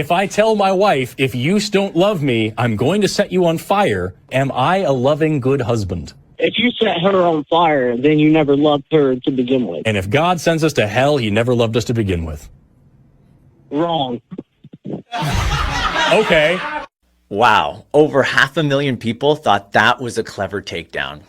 If I tell my wife, if you don't love me, I'm going to set you on fire, am I a loving, good husband? If you set her on fire, then you never loved her to begin with. And if God sends us to hell, he never loved us to begin with. Wrong. Okay. Wow, over 500,000 people thought that was a clever takedown.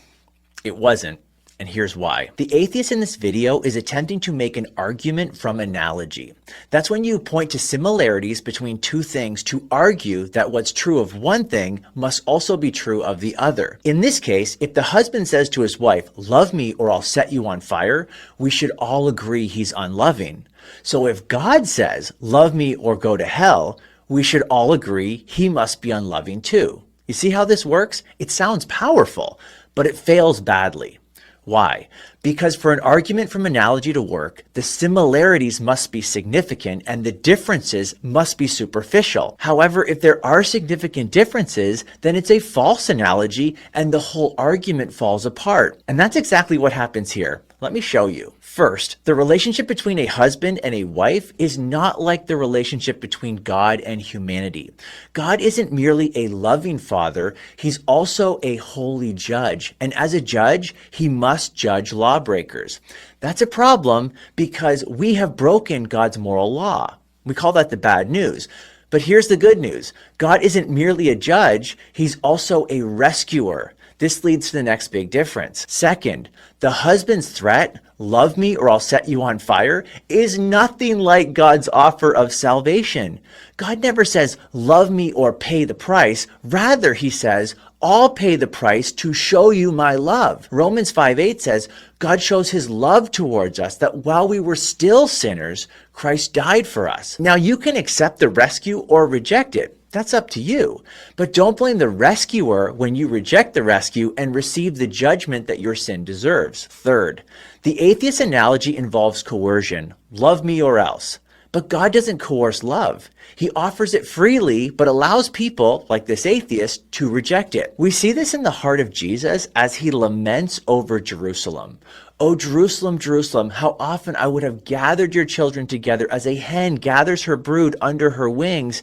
It wasn't, and here's why. The atheist in this video is attempting to make an argument from analogy. That's when you point to similarities between two things to argue that what's true of one thing must also be true of the other. In this case, if the husband says to his wife, "Love me or I'll set you on fire," we should all agree he's unloving. So if God says, "Love me or go to hell," we should all agree he must be unloving too. You see how this works? It sounds powerful, but it fails badly. Why? Because for an argument from analogy to work, the similarities must be significant and the differences must be superficial. However, if there are significant differences, then it's a false analogy and the whole argument falls apart. And that's exactly what happens here. Let me show you. First, the relationship between a husband and a wife is not like the relationship between God and humanity. God isn't merely a loving father, he's also a holy judge. And as a judge, he must judge lawbreakers. That's a problem because we have broken God's moral law. We call that the bad news. But here's the good news. God isn't merely a judge, he's also a rescuer. This leads to the next big difference. Second, the husband's threat, "Love me or I'll set you on fire," is nothing like God's offer of salvation. God never says, "Love me or pay the price." Rather, he says, "I'll pay the price to show you my love." Romans 5:8 says, God shows his love towards us, that while we were still sinners, Christ died for us. Now you can accept the rescue or reject it. That's up to you. But don't blame the rescuer when you reject the rescue and receive the judgment that your sin deserves. Third, the atheist analogy involves coercion. Love me or else. But God doesn't coerce love. He offers it freely, but allows people, like this atheist, to reject it. We see this in the heart of Jesus as he laments over Jerusalem. "O Jerusalem, Jerusalem, how often I would have gathered your children together as a hen gathers her brood under her wings,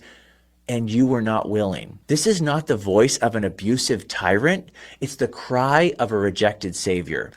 and you were not willing." This is not the voice of an abusive tyrant. It's the cry of a rejected savior.